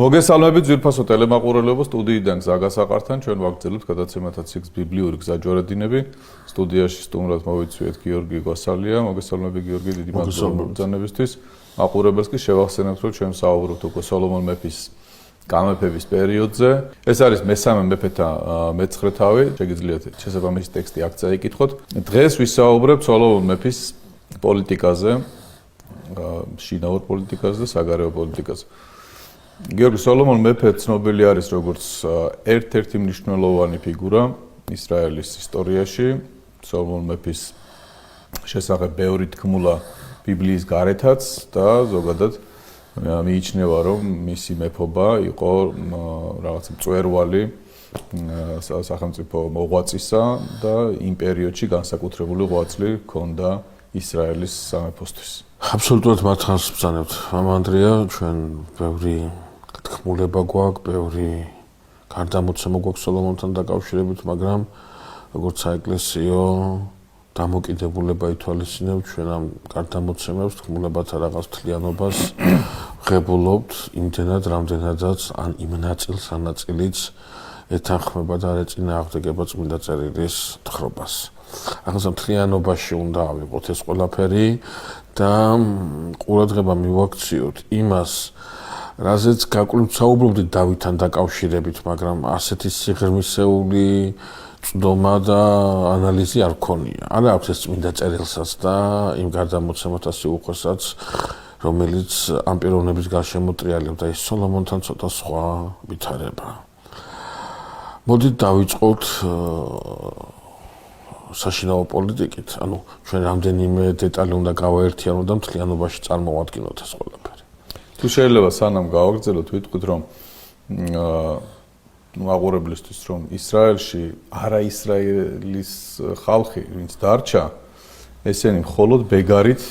მოგესალმებით ძვირფასო ტელემაყურებელო სტუდიიდან გზაგასაყართან ჩვენ ვაგრძელებთ გადაცემათა ციკლს ბიბლიური გზაჯვარედინები სტუდიაში სტუმრად მოვიცვიეთ გიორგი გვასალია მოგესალმებით გიორგი დიდი მადლობა მოგზაურობისთვის მაყურებელს კი შევახსენებთ რომ ჩვენ საუბრობთ უკვე სოლომონ მეფის გამეფების პერიოდზე ეს არის მესამე მეფეთა მეცხრე თავი შეგიძლიათ შესაბამისი ტექსტი აქ წაიკითხოთ დღეს ვისაუბრებთ სოლომონ მეფის პოლიტიკაზე შინაურ პოლიტიკაზე და საგარეო პოლიტიკაზე გიორგი სოლომონ მეფე ცნობილი არის როგორც ერთ-ერთი მნიშვნელოვანი ფიგურა ისრაელის ისტორიაში. სოლომონ მეფის შესახებ ბევრი თქმულა ბიბლიის გარეთაც და ზოგადად მიიჩნევა რომ მისი მეფობა იყო რაღაც მწვერვალი სახელმწიფო მოღვაწისა და იმ პერიოდში განსაკუთრებული ღვაწლი ჰქონდა ისრაელის სამეფოსთვის. აბსოლუტურად მართავს ბრძანებთ. მამა ანდრია ჩვენ ბევრი თქმულება გვაქვს, ბევრი გარდამოცემა გვაქვს სოლომონთან დაკავშირებით, მაგრამ როგორც საეკლესიო დამოკიდებულება ითვალისწინებთ ჩვენ ამ გარდამოცემებს, თქმულებათა რაღაც მთლიანობას ღებულობთ იმდენად, რამდენადაც ან იმ ნაწილს, ან ნაწილიც ეთანხმება და არ ეწინააღმდეგება წმინდა წერილის თხრობას. რაღაცა მთლიანობაში უნდა ავიღოთ ეს ყველაფერი და ყურადღება მივაქციოთ იმას რაზეც გაკვლიოთ საუბრობდით დავითთან დაკავშირებით, მაგრამ ასეთი სიღრმისეული წვდომა და ანალიზი არ ქონია. არა აქვს ეს წმინდა წერილსაც და იმ გარდამოცემათა სიუხვესაც, რომელიც ამ პიროვნების გარშემო ტრიალებდა ის სოლომონთან ცოტა სხვა ვითარება. მოდით დავიწყოთ საშინაო პოლიტიკით, ანუ ჩვენ რამდენიმე დეტალი უნდა გავაერთიანოთ და მთლიანობაში წარმოვადგინოთ ეს ყველაფერი. თუ შეიძლება სანამ გავაგრძელოთ ვიტყვით რომ მაყურებლისთვის რომ ისრაელში არაისრაელის ხალხი ვინც დარჩა ესენი მხოლოდ ბეგარით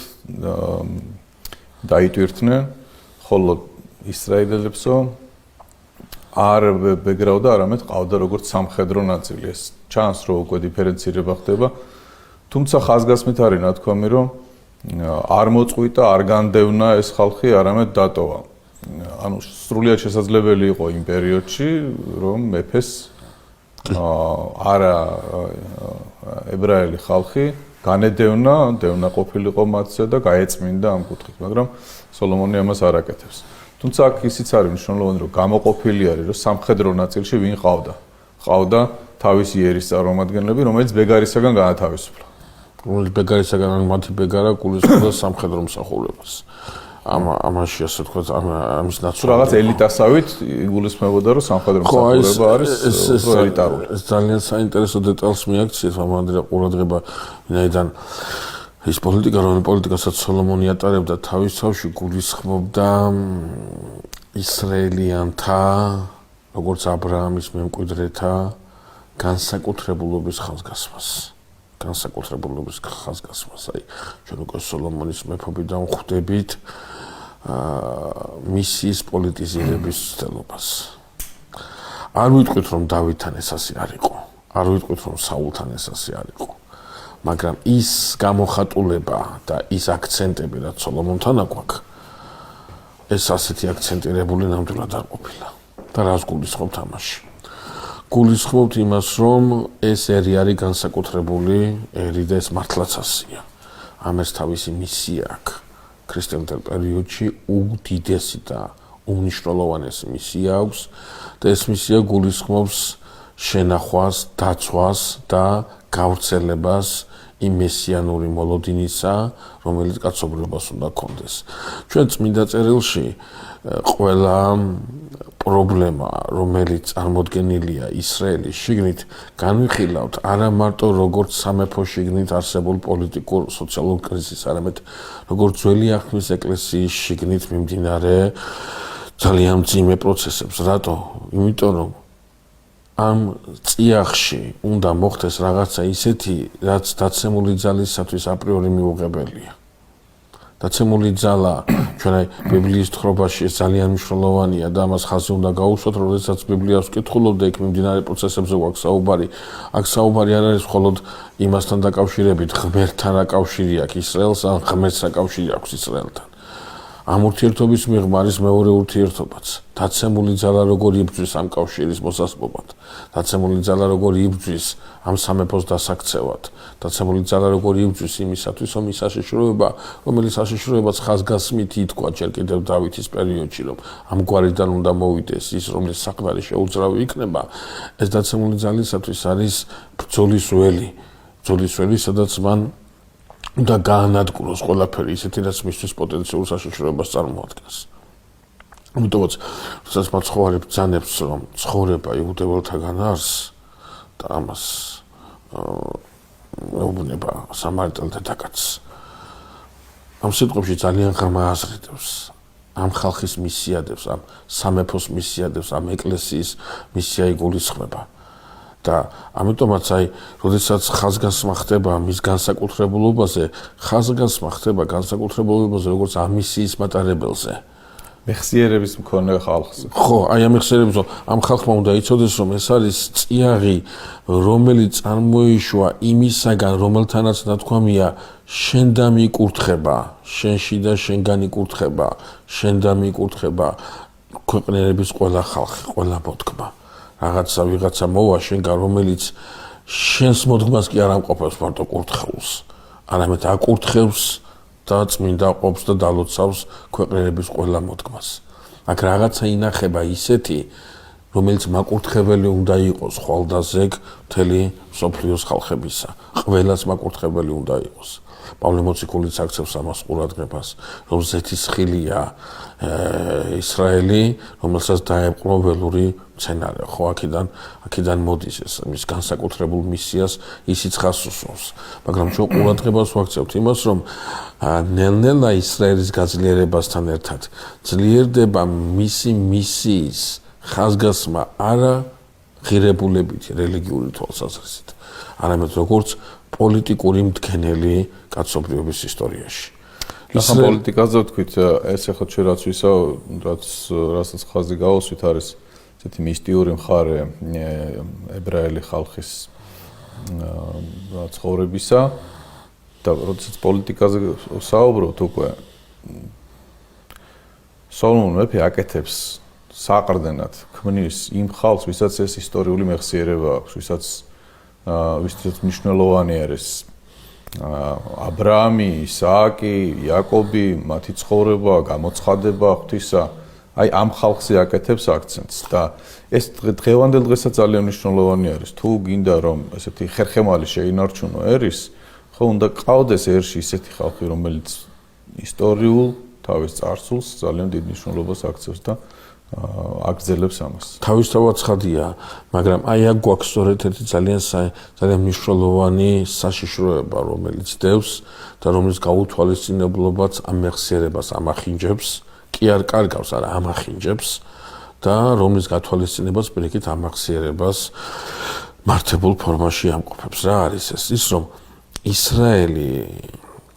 დაიტვირთნენ ხოლო ისრაელებსო არ ბეგრავდა არამედ ყავდა როგორც სამხედრო ნაწილი ეს ჩანს რომ უკვე დიფერენცირება ხდება თუმცა ხაზგასმით არის ნათქვამი რომ არ მოწყვიტა, არ განდევნა ეს ხალხი, არამედ დატოვა. ანუ სრულიად შესაძლებელი იყო იმ პერიოდში, რომ მეფეს არა ებრაელი ხალხი განედევნა, დევნა ყოფილიყო მათზე და გაეწმინდა ამ კუთხით, მაგრამ სოლომონი ამას არ აკეთებს. თუმცა აქ ისიც არის მნიშვნელოვანი, რომ გამოყოფილი არის, რომ სამხედრო ნაწილში ვინ ყავდა. ყავდა თავისი ერის წარმომადგენლები, რომელიც ბეგარისაგან განათავისუფლა. რომელიც ბეგარისაგან მათი ბეგარა გულისხმობდა სამხედრო მსახურებას. ამაში ასე თქვა ამის ნაცვლად რაღაც ელიტასავით იგულისხმებოდა რომ სამხედრო მსახურება არის ელიტარული. ეს ძალიან საინტერესო დეტალს მიაქციეს მამა ანდრია ყურადღება ვინაიდან ის პოლიტიკასაც სოლომონი ატარებდა თავის თავში გულისხმობდა ისრაელიანთა როგორც აბრაამის მემკვიდრეთა განსაკუთრებულობის ხაზგასმას. განსაკუთრებულობის ხაზგასმას. აი ჩვენ უკვე სოლომონის მეფობიდან ხვდებით მისიის პოლიტიზირების ცდელობას. არ ვიტყვით რომ დავითთან ეს ასე არ იყო. არ ვიტყვით რომ საულთან ეს ასე არ იყო. მაგრამ ის გამოხატულება და ის აქცენტები რაც სოლომონთან აქვს ეს ასეთი აქცენტირებული ნამდვილად არ ყოფილა. და რას გულისხმობთ ამაში? გულისხმობთ იმას, რომ ეს ერი არის განსაკუთრებული ერი და ეს მართლაც ასია. ამას თავისი მისია აქვს. ქრისტიანულ პერიოდში უდიდესი და უმნიშვნელოვანესი მისია აქვს და ეს მისია გულისხმობს შენახვას, დაცვას და გავრცელებას იმ მესიანური მოლოდინისა, რომელიც კაცობრიობას უნდა ჰქონდეს. ჩვენ წმინდა წერილში ყველა პრობლემა, რომელიც წარმოდგენილია ისრაელის შიგნით, განვიხილავთ არა მარტო როგორც სამეფო შიგნით არსებულ პოლიტიკურ სოციალურ კრიზისს, არამედ როგორც ძველი აღთქმის ეკლესიის შიგნით მიმდინარე ძალიან მძიმე პროცესებს. რატო? იმიტომ რომ ამ წიაღში უნდა მოხდეს რაღაცა ისეთი, რაც დაცემული ძალისათვის აპრიორი მიუღებელია. დაცემული ძალა ჩვენ აი ბიბლიის თხრობაში ეს ძალიან მნიშვნელოვანია და ამას ხაზი უნდა გაუსვათ, როდესაც ბიბლიას ვკითხულობ და იქ მიმდინარე პროცესებზე გვაქვს საუბარი. აქ საუბარი არ არის მხოლოდ იმასთან დაკავშირებით, ღმერთთან რა კავშირი აქვს ისრაელს, ან ღმერთს რა კავშირი აქვს ისრაელთან. ამ ურთიერთობის მიღმა არის მეორე ურთიერთობაც. დაცემული ძალა როგორ იბრძვის ამ კავშირის მოსასპობად, დაცემული ძალა როგორ იბრძვის ამ სამეფოს დასაქცევად, დაცემული ძალა როგორ იბრძვის იმისათვის, რომ ის საშიშროება, რომელიც საშიშროებაც ხაზგასმით ითქვა ჯერ კიდევ დავითის პერიოდში, რომ ამ გვარიდან უნდა მოვიდეს ის, რომლის საყდარი შეუძრავი იქნება, ეს დაცემული ძალისათვის არის ბრძოლის ველი, სადაც მან და გაანადგუროს ყველაფერი ისეთი, რაც მისთვის პოტენციურ საშიშროებას წარმოადგენს. ამიტომაც, როდესაც მაცხოვარი ბრძანებს, რომ ცხოვრება იუდეველთაგან არს და ამას ეუბნება სამარიტელ დედაკაცს, ამ სიტყვებში ძალიან ღრმა აზრიდებს, ამ ხალხის მისიადებს, ამ სამეფოს მისიადებს, ამ ეკლესიის მისია იგულისხმება. და ამიტომაც როდესაც ხაზგასმა ხდება მის განსაკუთრებულობაზე, როგორც ამ მისიის მატარებელზე. მეხსიერების მქონე ხალხს. ხო, ამ მეხსიერების ამ ხალხმა უნდა იცოდეს, რომ ეს არის წიაღი, რომელიც წარმოიშვა იმისაგან, რომელთანაც ნათქვამია, შენ და მიკურთხება, შენში და შენგან იკურთხება, შენ და მიკურთხება ქვეყნიერების ყველა ხალხი, ყველა მოდგმა. ვიღაცა მოვა შენგან, რომელიც შენს მოდგმას კი არ ამყოფებს მარტო კურთხეულს, არამედ აკურთხევს და წმინდა ყოფს და დალოცავს ქვეყნიერების ყველა მოდგმას. აქ რაღაცა ინახება ისეთი, რომელიც მაკურთხებელი უნდა იყოს ხვალდაზეგ მთელი მსოფლიოს ხალხებისა. ყველას მაკურთხებელი უნდა იყოს. პავლე მოციქულიც აქცევს ამას ყურადღებას, რომ ზეთისხილია ისრაელი, რომელსაც დაეპყრო ველური მცენარე. ხო, აქედან მოდის ეს მის განსაკუთრებულ მისიას ისიც ხაზს უსვამს. მაგრამ ჩვენ ყურადღებას ვაქცევთ იმას, რომ ნელ-ნელა ისრაელის გაძლიერებასთან ერთად ძლიერდება მისი მისიის ხაზგასმა არა ღირებულებითი რელიგიური თვალსაზრისით, არამედ როგორც პოლიტიკური მდგენელი კაცობრიობის ისტორიაში. ახლა პოლიტიკაზე ვთქვით, ეს ახლა ჩვენ რაც რასაც ხაზი გავუსვით არის ესეთი მისტიური მხარე ებრაელი ხალხის ცხოვრებისა და როდესაც პოლიტიკაზე საუბრობთ უკვე სოლომონ მეფე აკეთებს საყრდენად ქმნის იმ ხალხს, ვისაც ეს ისტორიული მეხსიერება აქვს, ვისაც მნიშვნელოვანი არის აბრაამი, ისააკი, იაკობი, მათი ცხოვრება, გამოცხადება ღვთისა, ამ ხალხზე აკეთებს აქცენტს და ეს დღევანდელ დღესაც ძალიან მნიშვნელოვანი არის. თუ გინდა რომ ესეთი ხერხემალი შეინარჩუნო ერის, ხო უნდა ყავდეს ერში ისეთი ხალხი, რომელიც ისტორიულ თავის წარსულს ძალიან დიდ მნიშვნელობას აქცევს და აგრძელებს ამას. თავისთავად ცხადია, მაგრამ აქ გვაქვს სწორედ ერთი ძალიან მნიშვნელოვანი საშიშროება, რომელიც დევს და რომლის გაუთვალისწინებლობაც ამ მეხსიერებას ამახინჯებს, კი არ კარგავს, არა ამახინჯებს და რომლის გათვალისწინებაც პირიქით ამ მეხსიერებას მართებულ ფორმაში ამყოფებს. რა არის ეს? ის რომ ისრაელი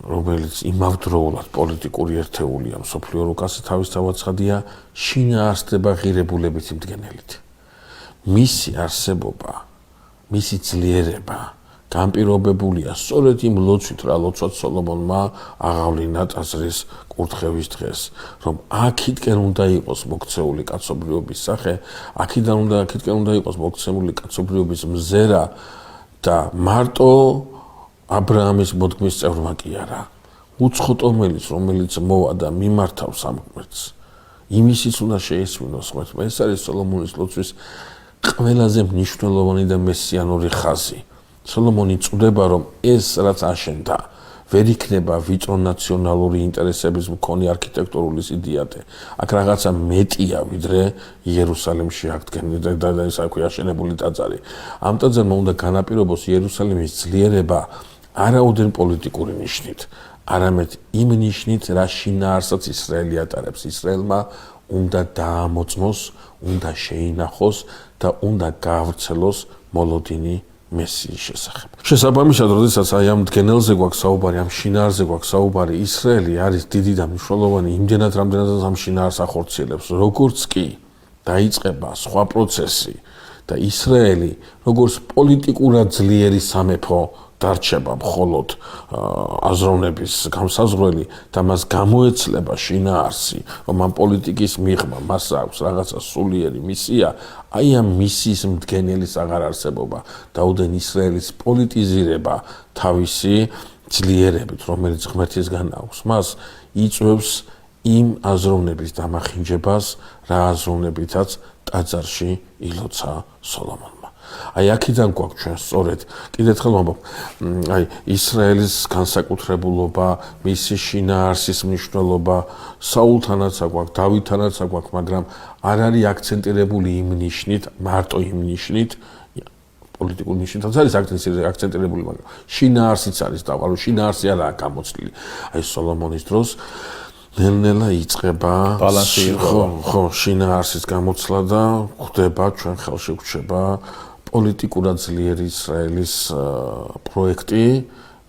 რომელიც იმავდროულად პოლიტიკური ერთეულია მსოფლიო რუკაზე თავისთავად ცხადია შინაარსდება ღირებულებითი მდგენელით. მისი არსებობა, მისი ძლიერება განპირობებულია სწორედ იმ ლოცვით, რა ლოცვად სოლომონმა აღავლინა ტაძრის კურთხევის დღეს, რომ აქედან უნდა იყოს მოქცეული კაცობრიობის სახე, აქედან უნდა იყოს მოქცეული კაცობრიობის მზერა და მარტო აბრაამის მოდგმის წევრმა კი არა, უცხოტომელიც, რომელიც მოვა და მიმართავს ამ ღმერთს, იმისიც უნდა შეისმინოს ღმერთმა. ეს არის სოლომონის ლოცვის ყველაზე მნიშვნელოვანი და მესიანური ხაზი. სოლომონი წვდება, რომ ეს რაც აშენდა, ვერ იქნება ვიწრო ნაციონალური ინტერესების მქონე არქიტექტურული სიდიადე. აქ რაღაცა მეტია, ვიდრე იერუსალიმში აღდგენილი და ის აქვე აშენებული ტაძარი. ამ ტაძარმა უნდა განაპირობოს იერუსალიმის ძლიერება არაუდენ პოლიტიკური ნიშნით, არამედ იმ ნიშნით, რა შინაარსაც ისრაელი ატარებს. ისრაელმა უნდა დაამოწმოს, უნდა შეინახოს და უნდა გაავრცელოს მოლოდინი მესიის შესახებ. შესაბამისად, როდესაც ამ მდგენელზე გვაქვს საუბარი, ამ შინაარსზე გვაქვს საუბარი, ისრაელი არის დიდი და მნიშვნელოვანი იმდენად, რამდენადაც ამ შინაარსს ახორციელებს, როგორც კი დაიწყება სხვა პროცესი და ისრაელი, როგორც პოლიტიკურად ძლიერი სამეფო დარჩება მხოლოდ აზროვნების გამსაზღვრელი და მას გამოეცლება შინაარსი, რომ ამ პოლიტიკის მიღმა მას აქვს რაღაცა სულიერი მისია, აი ამ მისიის მდგენელის აღარ არსებობა და უდენ ისრაელის პოლიტიზირება თავისი ძლიერებით, რომელიც ღმერთისგან აქვს, მას იწვევს იმ აზროვნების დამახინჯებას, რა აზროვნებითაც ტაძარში ილოცა სოლომონმა. აი აქედან გვაქვს ჩვენ სწორედ კიდევ ერთხელ ვამბობ, აი ისრაელის განსაკუთრებულობა, მისი შინაარსის მნიშვნელობა, საულთანაც აგვაქვს, დავითთანაც აგვაქვს, მაგრამ არ არის აქცენტირებული იმ ნიშნით, მარტო იმ ნიშნით, პოლიტიკურ ნიშნითაც არის აქცენტირებული, მაგრამ შინაარსიც არის დაყალო, შინაარსი არაა გამოცლილი. აი სოლომონის დროს ნელ-ნელა იწყება ბალანსი ხო, შინაარსის გამოცლა და ხდება ჩვენ ხელში გვჩება პოლიტიკურად ძლიერი ისრაელის პროექტი,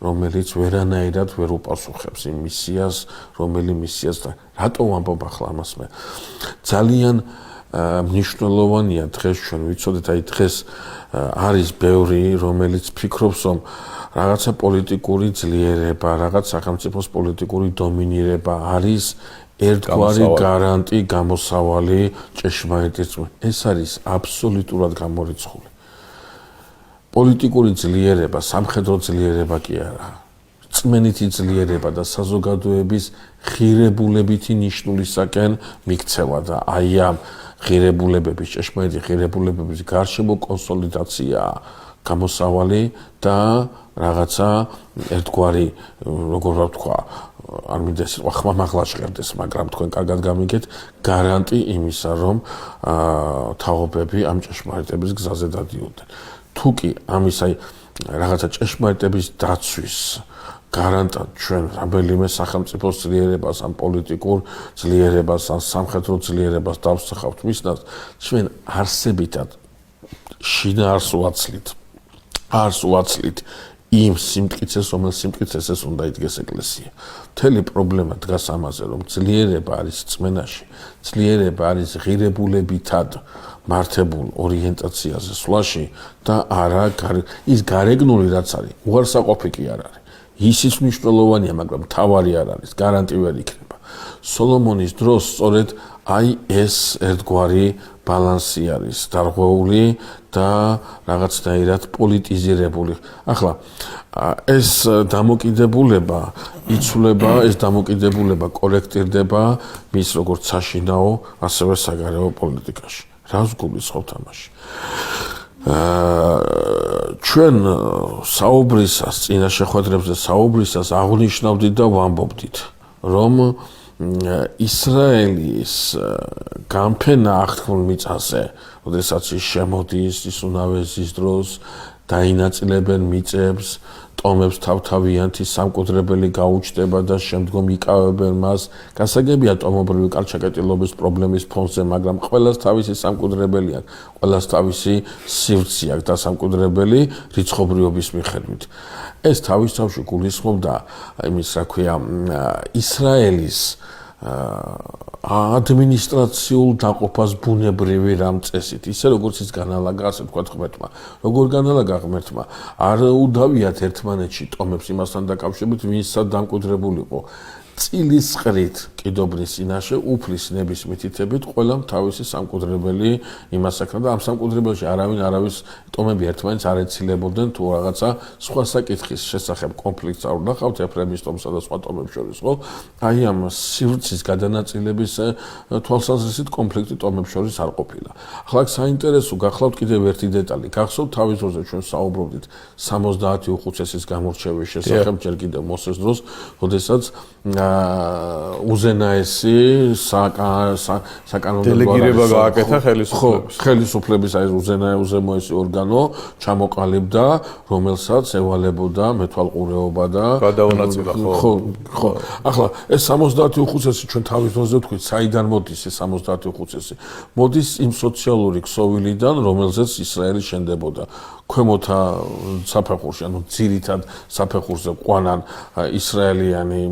რომელიც ვერანაირად ვერ უპასუხებს იმ მისიას, რომელი მისიას და რატო ვამბობ ახლა ამას მე. ძალიან მნიშვნელოვანია დღეს ჩვენ ვიცოდეთ, აი დღეს არის ბევრი, რომელიც ფიქრობს, რომ რაღაცა პოლიტიკური ძლიერება, რაღაც სახელმწიფოს პოლიტიკური დომინირება არის ერთგვარი გარანტი, გამოსავალი ჭეშმარიტის. ეს არის აბსოლუტურად გამორიცხული. პოლიტიკური ძლიერება, სამხედრო ძლიერება კი არა. წმენითი ძლიერება და საზოგადოების ღირებულებითი ნიშნულისაკენ მიქცევა და აი ამ ღირებულებების, ჭეშმარიტი ღირებულებების გარშემო კონსოლიდაციაა გამოსავალი და რაღაცა ერთგვარი, როგორ ვთქვა, არ მინდა სიტყვა ხმამაღლა ჟღერდეს, მაგრამ თქვენ კარგად გამიგეთ, გარანტი იმისა, რომ თაობები ამ ჭეშმარიტების გზაზე დადიოდნენ. თუ კი ამის აი რაღაცა ჭეშმარიტების დაცვის გარანტად ჩვენ რამბელიმე სახელმწიფოს ძლიერებას, ამ პოლიტიკურ ძლიერებას, ამ სამხედრო ძლიერებას დავსახავთ მისნას, ჩვენ არსებითად შინაარს ვაცლით. არს ვაცლით იმ სიმტკიცეს, რომელ სიმტკიცეს ეს უნდა იდგეს ეკლესია. მთელი პრობლემა დგას ამაზე, რომ ძლიერება არის წმენაში, ძლიერება არის ღირებულებითად მართებულ ორიენტაციაზე სვლაში და არა ის გარეგნული რაც არის, უარსაყოფი კი არ არის. ისიც მნიშვნელოვანია, მაგრამ თავარი არ არის, გარანტი ვერ იქნება. სოლომონის დროს სწორედ აი ეს ერთგვარი ბალანსი არის დარღვეული და რაღაცნაირად პოლიტიზირებული. ახლა ეს დამოკიდებულება იცვლება, ეს დამოკიდებულება კორექტირდება მის როგორც საშინაო, ასევე საგარეო პოლიტიკაში. რას გულისხმობთ ამაში? ჩვენ საუბრისას, წინა შეხვედრებზე საუბრისას აღნიშნავდით და ვამბობდით, რომ ისრაელის გამფენა აღთქმულ მიწაზე, როდესაც ის შემოდის ის უნავესის დროს, დაინაწილებენ მიწებს, ტომებს თავთავიანთი სამკვდრებელი გაუჩნდება და შემდგომ იკავებენ მას. გასაგებია ტომობრივი კარჩაკეტილობის პრობლემის ფონზე, მაგრამ ყველას თავისი სამკვდრებელი აქვს, ყველას თავისი სივრცე აქვს და სამკვდრებელი რიცხობრიობის მიხედვით. ეს თავისთავში გულისხმობდა იმის, რა ქვია, ისრაელის ადმინისტრაციულ დაყოფას ბუნებრივი რამ წესით, ისე როგორც ის განალაგა, ასე ვთქვათ ღმერთმა. როგორ განალაგა ღმერთმა? არ უდავიათ ერთმანეთში ტომებს იმასთან დაკავშირებით, ვინცაც დამკვიდრებულიყო. წილის ყრით კიდობნის წინაშე უფლის ნების მითითებით ყველამ თავისი სამკვდრებელი იმას აკრა და ამ სამკვდრებელში არავის ტომები ერთმანეთს არ ეცილებოდნენ თუ რაღაცა სხვა საკითხის შესახებ კონფლიქტს არ ვნახავთ ეფრემის ტომსა და სხვა ტომებს შორის, ხო? აი ამ სივრცის გადანაწილების თვალსაზრისით კონფლიქტი ტომებს შორის არ ყოფილა. ახლა საინტერესო გახლავთ კიდევ ერთი დეტალი. გახსოვთ თავის დროზე ჩვენ საუბრობდით 70 უხუცესის გამორჩევის შესახებ ჯერ კიდევ მოსეს დროს, როდესაც უზენაესი საკანონმდებლო დელეგირება გააკეთა ხელისუფლების. ხელისუფლების აი უზემოესი ორგანო ჩამოყალიბდა, რომელსაც ევალებოდა მეთვალყურეობა და გადაუნაწილა ხო. ხო. ახლა ეს 70 უხუცესი ჩვენ თავის დროზე ვთქვით, საიდან მოდის ეს 70 უხუცესი? მოდის იმ სოციალური ქსოვილიდან, რომელზეც ისრაელი შენდებოდა. ქვემოთა საფეხურში, ანუ ძირითად საფეხურზე ყვანან ისრაელიანი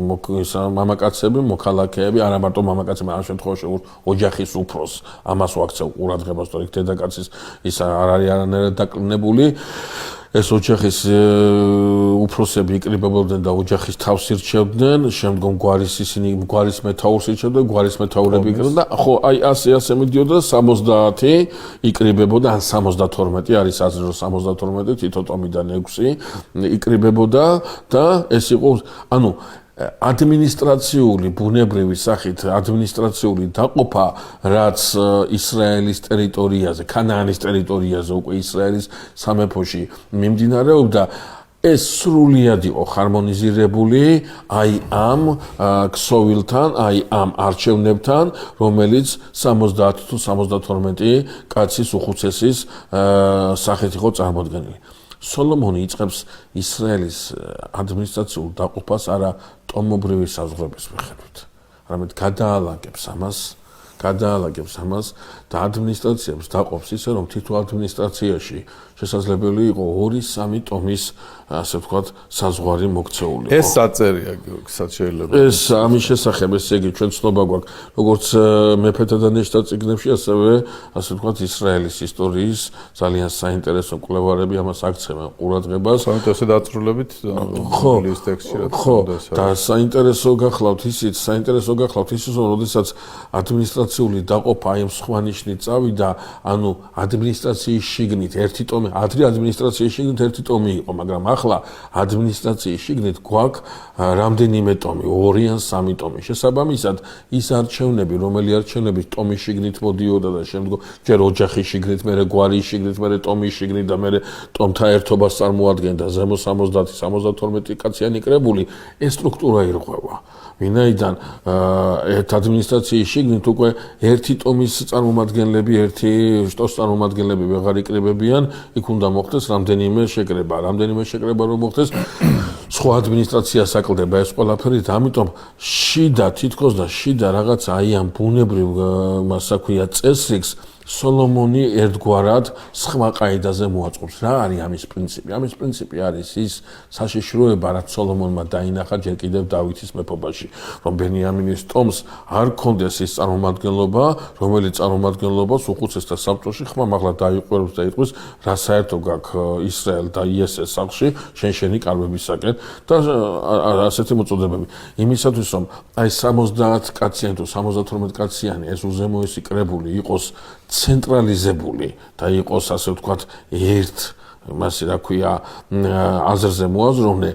მამაკაცები, მოქალაქეები, არა მარტო მამაკაცები, ამ შემთხვევაში ოჯახის უფროს, ამას ვაქცევ ყურადღებას, თორე დედაკაცის ის არ არის არანაირად დაკლინებული. ეს ოჯახის უფროსები იკრიბებოდნენ და ოჯახის თავს ირჩევდნენ, შემდგომ გვარის მეთაურს ირჩევდნენ, გვარის მეთაურები იქნებოდა და ხო აი ასე მიდიოდა 70 იკრიბებოდა, ან 72 არის აზრი რომ 72 თითო ტომიდან 6 იკრიბებოდა და ეს იყო ანუ ადმინისტრაციული ბუნებრივი სახით ადმინისტრაციული დაყოფა რაც ისრაელის ტერიტორიაზე, ქანაანის ტერიტორიაზე უკვე ისრაელის სამეფოში მიმდინარეობდა ეს სრულიად იყო ჰარმონიზირებული აი ამ ქსოვილთან, აი ამ არჩევნებთან, რომელიც 70 თუ 72 კაცის უხუცესის სახით იყო წარმოდგენილი. სოლომონი იწყებს ისრაელის ადმინისტრაციულ დაყოფას არა ტომობრივი საზღვრების მიხედვით, არამედ გადაალაგებს ამას და ადმინისტრაციებს დაყოფს ისე რომ თითო ადმინისტრაციაში შესაძლებელი იყო 2-3 ტომის ასე ვთქვათ საზღვარი მოქცეულიყო. ეს საწერია გიორგისაც შეიძლება. ეს ამის შესახებ ესე იგი ჩვენ ცნობა გვაქვს როგორც მეფეთა და ნეშტა წიგნებში ასევე ასე ვთქვათ ისრაელის ისტორიის ძალიან საინტერესო კვლევარები ამას აქცევენ ყურადღებას. ამიტომ ესე დაწრულებით ბიბლიის ტექსტში რა ხო და საინტერესო გახლავთ ისიც რომ როდესაც ადმინისტრაციული დაყოფა აი ამ სხვა ნიშნით წავიდა, ანუ ადმინისტრაციის შიგნით ერთი ტომი, ადრე ადმინისტრაციის შიგნით ერთი ტომი იყო, მაგრამ ახლა ადმინისტრაციის შიგნით გვაქვს რამდენიმე ტომი, 2 ან 3 ტომი. შესაბამისად, ის არჩევნები, რომელი არჩევნები ტომის შიგნით მოდიოდა და შემდგომ ჯერ ოჯახის შიგნით, მერე გვარის შიგნით, მერე ტომის შიგნით და მერე ტომთა ერთობას წარმოადგენდა ზემო 70-72 კაციანი კრებული, ეს სტრუქტურა ირღვევა. ვინაიდან ადმინისტრაციის შიგნით უკვე ერთი ტომის წარმომადგენლები, ერთი შტოს წარმომადგენლები ვეღარ იკრიბებიან, იქ უნდა მოხდეს რამდენიმე შეკრება რომ მოხდეს სხვა ადმინისტრაციას აკლდება ეს ყველაფერი და ამიტომ თითქოს შიდა რაღაც აი ამ ბუნებრივ მასა ქვია წესრიგს სოლომონი ერთგვარად სხვა ყაიდაზე მოაწყობს. რა არის ამის პრინციპი? ამის პრინციპი არის ის საშიშროება, რაც სოლომონმა დაინახა ჯერ კიდევ დავითის მეფობაში, რომ ბენიამინის ტომს არ ქონდეს ის წარმომადგენლობა, რომელიც წარმომადგენლობას უხუცესთა საბჭოში ხმა მაღლა დაიყვერებს და იტყვის, რა საერთო გაქვს ისრაელ და იესეს სახლში, შენი კარბებისაკენ და ასეთი მოწოდებები. იმისათვის, რომ აი 70 კაციანი თუ 72 კაციანი ეს უზემოესი კრებული იყოს ცენტრალიზებული და იყოს ასე ვთქვათ მასე რა ქვია აზრზე მოაზროვნე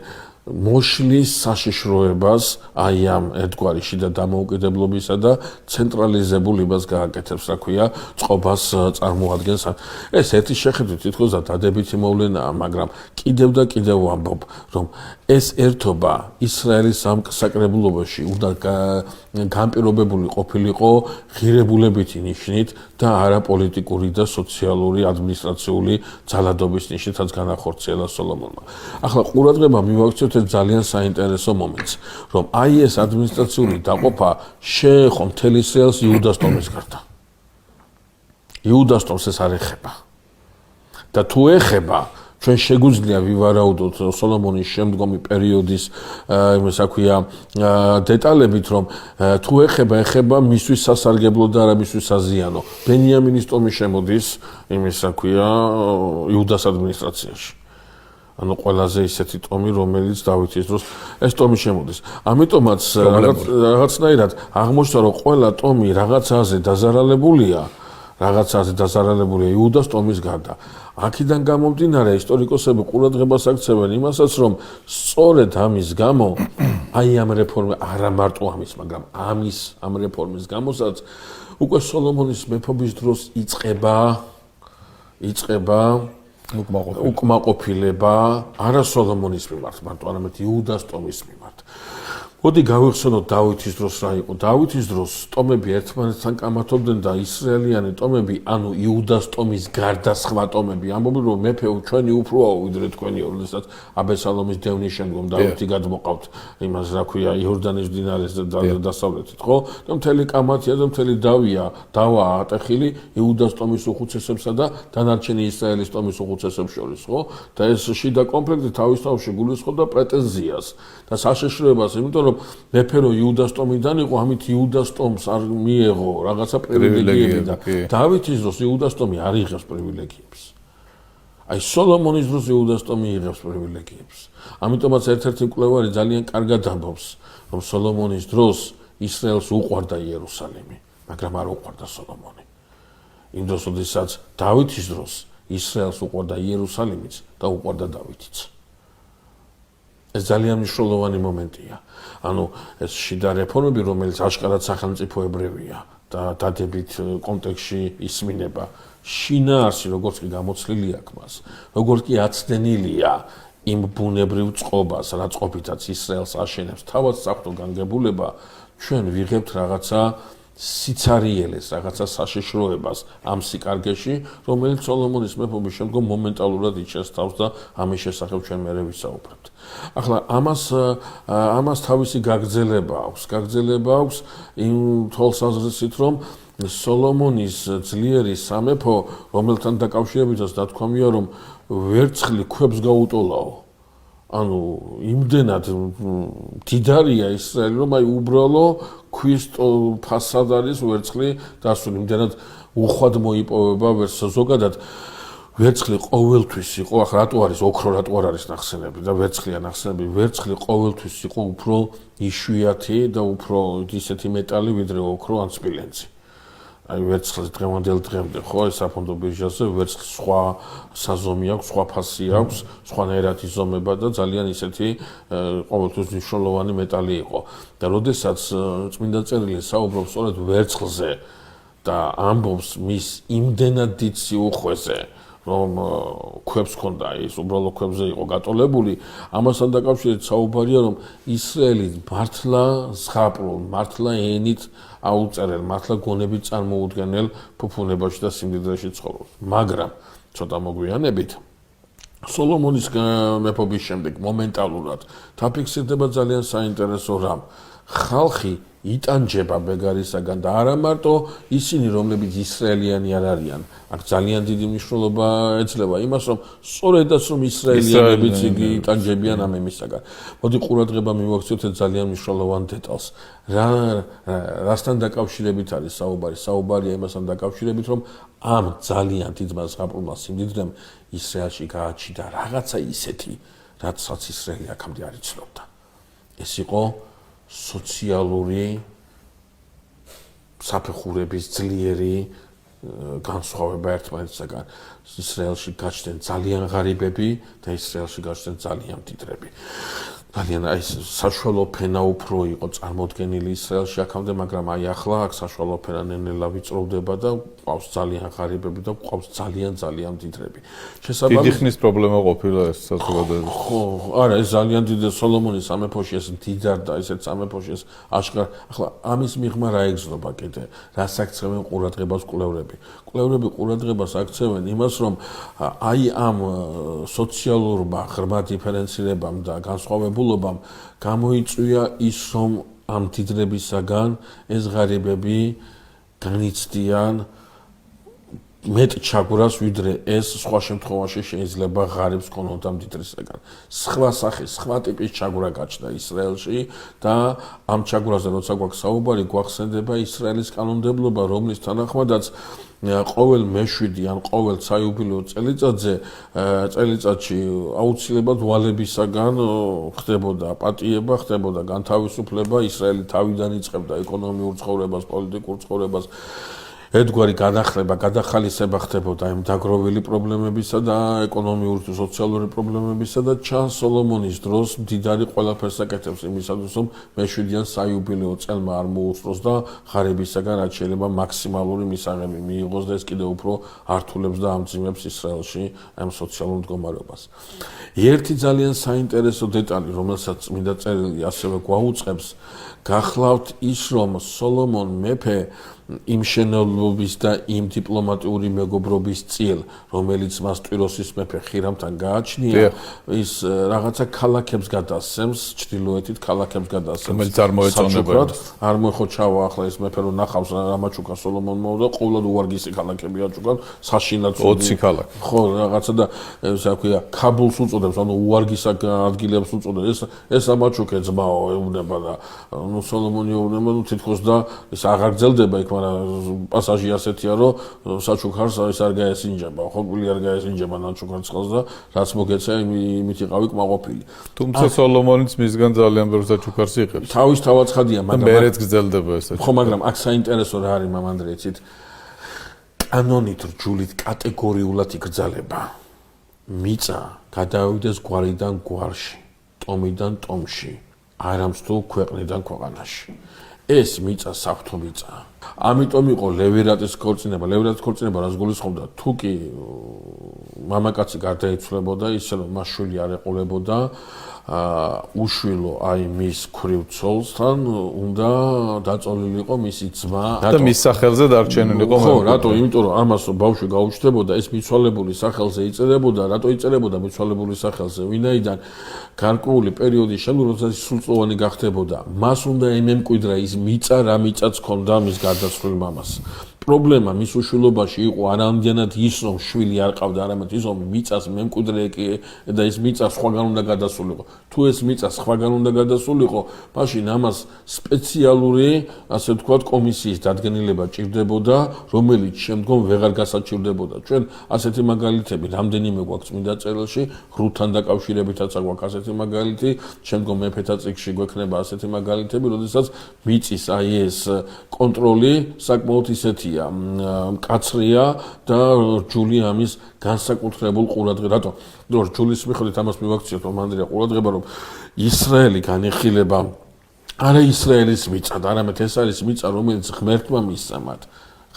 მოშლის საშიშროებას აი ამ ერთგვარი შიდა დამოუკიდებლობისა და ცენტრალიზებულებას გააკეთებს, რა ქვია, წყობას წარმოადგენს. ეს ერთი შეხედვით თითქოს დადებითი მოვლენაა, მაგრამ კიდევ და კიდევ ვამბობ, რომ ეს ერთობა ისრაელის საკრებულობაში უნდა განპირობებული ყოფილიყო ღირებულებითი ნიშნით და არა პოლიტიკური და სოციალური ადმინისტრაციული ძალადობის ნიშნითაც განახორციელა სოლომონმა. ახლა ყურადღება მივაქცევთ ძალიან საინტერესო მომენტს, რომ აი ეს ადმინისტრაციული დაყოფა შეეხო მთელ ისრაელს იუდას ტომის გარდა. იუდას ტომს ეს არ ეხება. და თუ ეხება, ჩვენ შეგვიძლია ვივარაუდოთ სოლომონის შემდგომი პერიოდის იმას აქვია დეტალებით, რომ თუ ეხება მისთვის სასარგებლო და არა მისთვის საზიანო. ბენიამინის ტომი შემოდის იმას აქვია იუდას ადმინისტრაციაში. ანუ ყველაზე ისეთი ტომი, რომელიც დავითის დროს ეს ტომი შემოდის. ამიტომაც რაღაცნაირად აღმოჩნდა, რომ ყველა ტომი რაღაცაზე დაზარალებულია იუდას ტომის გარდა. აქედან გამომდინარე ისტორიკოსები ყურადღებას აქცევენ იმასაც, რომ სწორედ ამის გამო აი ამ რეფორმის, არა მარტო ამის, მაგრამ ამ რეფორმის გამოსაც უკვე სოლომონის მეფობის დროს იწყება უკმაყოფილება არა სოლომონის მიმართ, მარტო არამედ იუდას ტომის მიმართ. მოდი გავიხსენოთ დავითის დროს რა იყო. დავითის დროს ტომები ერთმანეთთან კამათობდნენ და ისრაელიანი ტომები, ანუ იუდას ტომის გარდა სხვა ტომები, ამბობდნენ რომ მეფეო ჩვენი უფროა ვიდრე თქვენი, როდესაც აბესალომის დევნის შემდგომ დავითი გადმოყავთ იმას რა ქვია იორდანის მდინარის დასავლეთით, ხო? და მთელი კამათია და მთელი დავა ატეხილი იუდას ტომის უხუცესებსა და დანარჩენი ისრაელის ტომის უხუცესებს შორის, ხო? და ეს შიდა კონფლიქტი თავის თავში გულისხმობდა პრეტენზიას და საშიშროებას, იმიტომ რომ მეფე რო იუდას ტომიდან იყო, ამით იუდას ტომს არ მიეღო რაღაცა პრივილეგიები და დავითის დროს იუდას ტომი არ იღებს პრივილეგიებს. აი სოლომონის დროს იუდასტო მიიღებს პრივილეგიებს. ამიტომაც ერთ-ერთი მკვლევარი ძალიან კარგად ამბობს, რომ სოლომონის დროს ისრაელს უყვარდა იერუსალიმი, მაგრამ არ უყვარდა სოლომონი. იმ დროს, როდესაც დავითის დროს ისრაელს უყვარდა იერუსალიმიც და უყვარდა დავითიც. ეს ძალიან მნიშვნელოვანი მომენტია. ანუ ეს შიდა რეფორმები, რომელიც აშკარად სახელმწიფოებრივია და დადებით კონტექსტში ისმინება, შინაარსი როგორც კი გამოცლილი აქვს მას, როგორც კი აცდენილია იმ ბუნებრივ წყობას, რა წყობითაც ისრაელს აშენებს თავად საფრთხო განგებულება, ჩვენ ვიღებთ რაღაცა სიცარიელეს, რაღაცა საშიშროებას ამ სიკარგეში, რომელიც სოლომონის მეფობის შემდგომ მომენტალურად იჩენს თავს და ამის შესახებ ჩვენ მერე ვისაუბრებთ. ახლა ამას თავისი გაგრძელება აქვს იმ თვალსაზრისით, რომ სოლომონის ძლიერი სამეფო, რომელთან დაკავშირებითაც დათქვამია, რომ ვერცხლი ქვებს გაუტოლაო. ანუ იმდენად დიდარია ისრაელი, რომ აი უბრალო ქვის ფასად არის ვერცხლი დასული, იმდენად უხვად მოიპოვება ზოგადად ვერცხლი ყოველთვის იყო, ახლა რატო არის ოქრო, რატო არ არის ნახსენები და ვერცხლია ნახსენები, ვერცხლი ყოველთვის იყო უფრო იშვიათი და უფრო ისეთი მეტალი, ვიდრე ოქრო ან სპილენძი. აი ვერცხლის დღევანდელ დღემდე ხო ეს საფონდო ბირჟაზე ვერცხლის სხვა საზომი აქვს, სხვა ფასი აქვს, სხვანაირად იზომება და ძალიან ისეთი ყოველთვის მნიშვნელოვანი მეტალი იყო. და როდესაც წმინდა წერილი საუბრობს სწორედ ვერცხლზე და ამბობს მის იმდენად დიდ სიუხვეზე, რომ ქვებს ჰქონდა, ის უბრალო ქვებზე იყო გატოლებული, ამასთან დაკავშირებით საუბარია, რომ ისრაელი მართლა ზღაპრულ, მართლა ენით აუწერელ, მართლა გონებით წარმოუდგენელ ფუფუნებაში და სიმდიდრეში ცხოვრობს. მაგრამ ცოტა მოგვიანებით სოლომონის მეფობის შემდეგ მომენტალურად დაფიქსირდება ძალიან საინტერესო რამ. ხალხი იტანჯება ბეგარისაგან და არა მარტო ისინი, რომლებიც ისრაელიანი არ არიან. აქ ძალიან დიდი მნიშვნელობა ეძლევა იმას, რომ სწორედაც რომ ისრაელიანებიც იტანჯებიან ამ იმისაგან. მოდი ყურადღება მივაქციოთ ეს ძალიან მნიშვნელოვან დეტალს. რასთან დაკავშირებით არის საუბარი? საუბარია იმასთან დაკავშირებით, რომ ამ ძალიან დიდმა ზღაპრულმა სიმდიდრემ ისრაელში გააჩნდა რაღაცა ისეთი, რაცაც ისრაელი აქამდე არ იცნობდა. ეს იყო სოციალური საფეხურების ძლიერი განსხვავება ერთმანეთისაგან. ისრაელში გაჩნდნენ ძალიან ღარიბები და ისრაელში გაჩნდნენ ძალიან მდიდრები. ძალიან აი საშუალო ფენა უფრო იყო წარმოდგენილი ისრაელში აქამდე, მაგრამ აი ახლა აქ საშუალო ფენა ნელ-ნელა ვიწროვდება და ყავს ძალიან ღარიბები და ყავს ძალიან მდიდრები. დიდი ხნის პრობლემა ყოფილა ეს საზოგადოებაში. ხო, არა, ეს ძალიან დიდი სოლომონის სამეფოში ეს მდიდარდა, ესეც სამეფოში ეს აშკარ. ახლა ამის მიღმა რა ეგზნობა კიდე? რას აქცევენ ყურადღებას კვლევრები? კვლევრები ყურადღებას აქცევენ იმას, რომ აი ამ სოციალურმა ღრმა დიფერენცირებამ და განსხვავებულობამ გამოიწვია ის, რომ ამ მდიდრებისაგან ეს ღარიბები განიცდიან მეტ ჩაგვრას, ვიდრე ეს სხვა შემთხვევაში შეიძლება ღარიბს ქონოდა მდიდრისაგან. სხვა სახის, სხვა ტიპის ჩაგვრა გაჩნდა ისრაელში და ამ ჩაგვრაზე როცა გვაქვს საუბარი, გვახსენდება ისრაელის კანონმდებლობა, რომლის თანახმადაც ყოველ მე-7 ან ყოველ საიუბილეო წელიწადში აუცილებლად ვალებისაგან ხდებოდა პატიება, ხდებოდა განთავისუფლება, ისრაელი თავიდან იწყებდა ეკონომიურ ცხოვრებას, პოლიტიკურ ცხოვრებას. ერთგვარი გადახალისება ხდებოდა იმ დაგროვილი პრობლემებისა და ეკონომიური თუ სოციალური პრობლემებისა და ჩანს სოლომონის დროს მდიდარი ყველაფერს აკეთებს იმისათვის, რომ მე-7-იან საიუბილეო წელმა არ მოუსწროს და ღარიბისაგან რაც შეიძლება მაქსიმალური მისაღები მიიღოს და ეს კიდევ უფრო ართულებს და ამძიმებს ისრაელში ამ სოციალურ მდგომარეობას. ერთი ძალიან საინტერესო დეტალი, რომელსაც წმინდა წერილი ასევე გვაუწყებს, გახლავთ ის, რომ სოლომონ მეფე იმ შენელობის და იმ დიპლომატიური მეგობრობის წილ, რომელიც მას ტვიროსის მეფე ხირამთან გააჩნია, ის რაღაცა ქალაქებს გადასცემს, ჩრდილოეთით ქალაქებს გადასცემს. რომელიც არ მოეწონება. არ მოხოჩავა ახლა ეს მეფე რომ ნახავს რამაჩუკა სოლომონმა და ყოველად უვარგისი ქალაქები აჩუკან, საშინლად 20 ქალაქი. ხო, რაღაცა და ესე ქვია, ქაბულს უწოდებს, ანუ უვარგისა ადგილებს უწოდებს. ეს ამაჩუკე ძმაო ეუბნება და ნუ სოლომონი ეუბნება, ნუ თითქოს და ეს აღარ გრძელდება იქ მაგრამ პასაჟი ასეთია, რომ საჩუქარს ის არ გაესინჯება, ხოკვილი არ გაესინჯება ნაჩუქარს ხელს და რაც მოგეცა იმით იყავი კმაყოფილი. თუმცა სოლომონიც მისგან ძალიან ბევრ საჩუქარს იღებს. თავისთავად ცხადია, მაგრამ მერეც გრძელდება ეს. ხო, მაგრამ აქ საინტერესო რა არის მამანდრე, იცით? კანონით რჯულით კატეგორიულად იგრძელება. მიწა გადავიდეს გვარიდან გვარში, ტომიდან ტომში, არამსთულ ქვეყნიდან ქვეყანაში. ეს მიწა საფრთხო მიწაა. ამიტომ იყო ლევირატის ქორწინება. ლევირატის ქორწინება რას გულისხმობდა? თუ კი მამაკაცი გარდაიცვლებოდა, ისე რომ მას შვილი არ ეყოლებოდა, უშვილო აი მის ქვრივ ცოლსთან უნდა დაწოლილიყო მისი ძმა. და მის სახელზე დარჩენილიყო. ხო, რატო? იმიტომ რომ ამას ბავშვი გაუჩნდებოდა, ეს მიცვალებული სახელზე იწერებოდა, რატო იწერებოდა მიცვალებული სახელზე? ვინაიდან გარკვეული პერიოდის შემდგომ, როდესაც სრულწლოვანი გახდებოდა, მას უნდა ემემკვიდრა ის მიწა, რა მიწაც ჰქონდა მის გარდაცვლილ მამას. პრობლემა მის უშვილობაში იყო არამდენად ის, რომ შვილი არ ყავდა, არამედ ის, რომ მიწას მემკვიდრე და ეს მიწა სხვაგან უნდა გადასულიყო. თუ ეს მიწა სხვაგან უნდა გადასულიყო, მაშინ ამას სპეციალური, ასე ვთქვათ, კომისიის დადგენილება ჭირდებოდა, რომელიც შემდგომ ვეღარ გასაჩივრდებოდა. ჩვენ ასეთი მაგალითები რამდენიმე გვაქვს წმინდა წერილში, ღრუთან დაკავშირებითაც გვაქვს ასეთი მაგალითი, შემდგომ მეფეთა წიგნში გვექნება ასეთი მაგალითები, როდესაც მიწის აი ეს კონტროლი საკმაოდ ისეთია მკაცრია და რჯული ამის განსაკუთრებულ ყურადღებას. რატო? რომ რჯულის მიხედვით ამას მივაქციოთ, მანდრია ყურადღება, რომ ისრაელი განიხილება არა ისრაელის მიწა, არამედ ეს არის მიწა, რომელიც ღმერთმა მისცა მათ.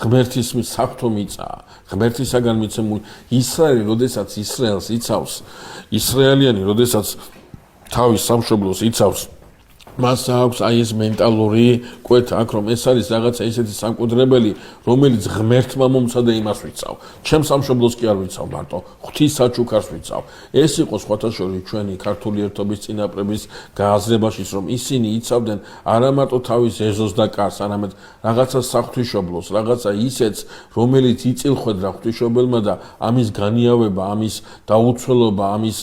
ღმერთის საფრთხო მიწაა. ღმერთისაგან მიცემული ისრაელი, როდესაც ისრაელს იცავს, ისრაელიანი, როდესაც თავის სამშობლოს იცავს, მას აქვს აი ეს მენტალური კვეთა აქ, რომ ეს არის რაღაცა ისეთი სამკვიდრებელი, რომელიც ღმერთმა მომცა და იმას ვიცავ. ჩემს სამშობლოს კი არ ვიცავ მარტო, ღვთის საჩუქარს ვიცავ. ეს იყო სხვათა შორის ჩვენი ქართული ერთობის წინაპრების გააზრებაშიც, რომ ისინი იცავდნენ არა მარტო თავის ეზოს და კარს, არამედ რაღაცა საღვთისმშობლოს, რაღაცა ისეთს, რომელიც იწილხვედრა ღვთისმშობელმა და ამის განიავება, ამის დაუცველობა, ამის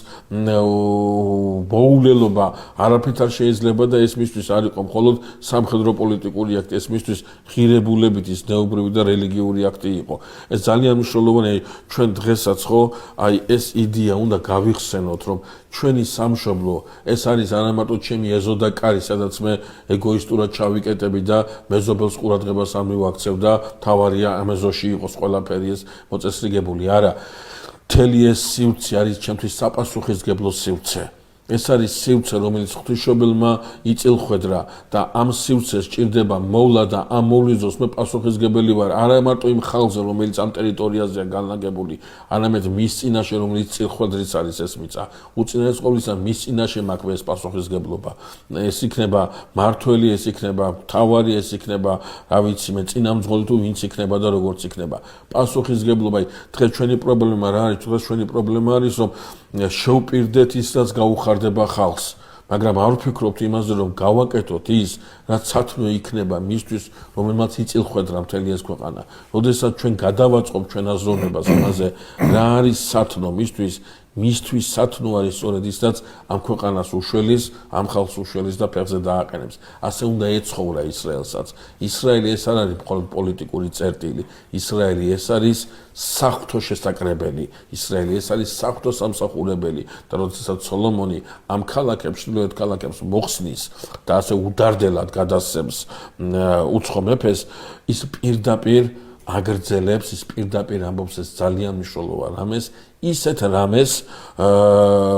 ბოულელობა არაფრით არ შეიძლება და ეს მისთვის არ იყო მხოლოდ სამხედრო პოლიტიკური აქტი, ეს მისთვის ღირებულებითი, ზნეობრივი და რელიგიური აქტი იყო. ეს ძალიან მნიშვნელოვანია ჩვენ დღესაც ხო, აი ეს იდეა უნდა გავიხსენოთ, რომ ჩვენი სამშობლო ეს არის არა მარტო ჩემი ეზო და კარი, სადაც მე ეგოისტურად ჩავიკეტები და მეზობელს ყურადღებას არ მივაქცევ და თავარია ამ ეზოში იყოს ყველაფერი ეს მოწესრიგებული. არა, მთელი ეს სივრცე არის ჩემთვის საპასუხისმგებლო სივრცე. ეს არის სივრცე, რომელიც ღვთისმშობელმა იწილხვედრა და ამ სივრცეს ჭირდება მოვლა და ამ მოვლიზოს მე პასუხისმგებელი ვარ არა მარტო იმ ხალხზე, რომელიც ამ ტერიტორიაზეა განლაგებული, არამედ მის წინაშე, რომელიც წილხვედრის არის ეს მიწა. უწინარეს ყოვლისა მის წინაშე მაქვს ეს პასუხისმგებლობა. ეს იქნება მართველი, ეს იქნება მთავარი, ეს იქნება, რა ვიცი მე, წინამძღოლი თუ ვინც იქნება და როგორც იქნება. პასუხისმგებლობა. დღეს ჩვენი პრობლემა რა არის? დღეს ჩვენი პრობლემა არის, რომ შევპირდეთ ის, რაც გაუხარდება ხალხს, მაგრამ არ ვფიქრობთ იმაზე, რომ გავაკეთოთ ის, რაც სათნო იქნება მისთვის, რომელმაც იწილხვედრა მთელი ეს ქვეყანა. როდესაც ჩვენ გადავაწყობ ჩვენ აზროვნებას იმაზე, რა არის სათნო მისთვის სათნო არის სწორედ ის, რაც ამ ქვეყანას უშველის, ამ ხალხს უშველის და ფეხზე დააყენებს. ასე უნდა ეცხოვრა ისრაელსაც. ისრაელი ეს არ არის მხოლოდ პოლიტიკური წერტილი. ისრაელი ეს არის საღვთო შესაკრებელი. ისრაელი ეს არის საღვთო სამსახურებელი. და როდესაც სოლომონი ამ ქალაქებს, ჩრდილოეთ ქალაქებს მოხსნის და ასე უდარდელად გადასცემს უცხო მეფეს, ის პირდაპირ აგრძელებს, ის პირდაპირ ამბობს ეს ძალიან მნიშვნელოვან რამეს, ისეთ რამეს,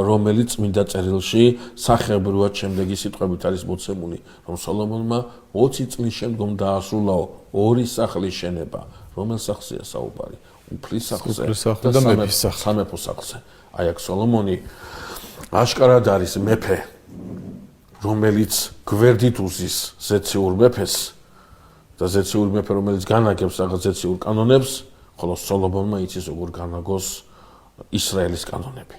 რომელიც წმინდა წერილში სახეობრივად შემდეგი სიტყვებით არის მოცემული, რომ სოლომონმა 20 წლის შემდგომ დაასრულაო ორი სახლის შენება. რომელ სახლზეა საუბარი? უფლის სახლზე და სამეფო სახლზე. აი აქ სოლომონი აშკარად არის მეფე, რომელიც გვერდით უზის ზეციურ მეფეს და ზეციურ მეფე, რომელიც განაგებს რაღაც ზეციურ კანონებს, ხოლო სოლომონმა იცის როგორ განაგოს ისრაელის კანონები.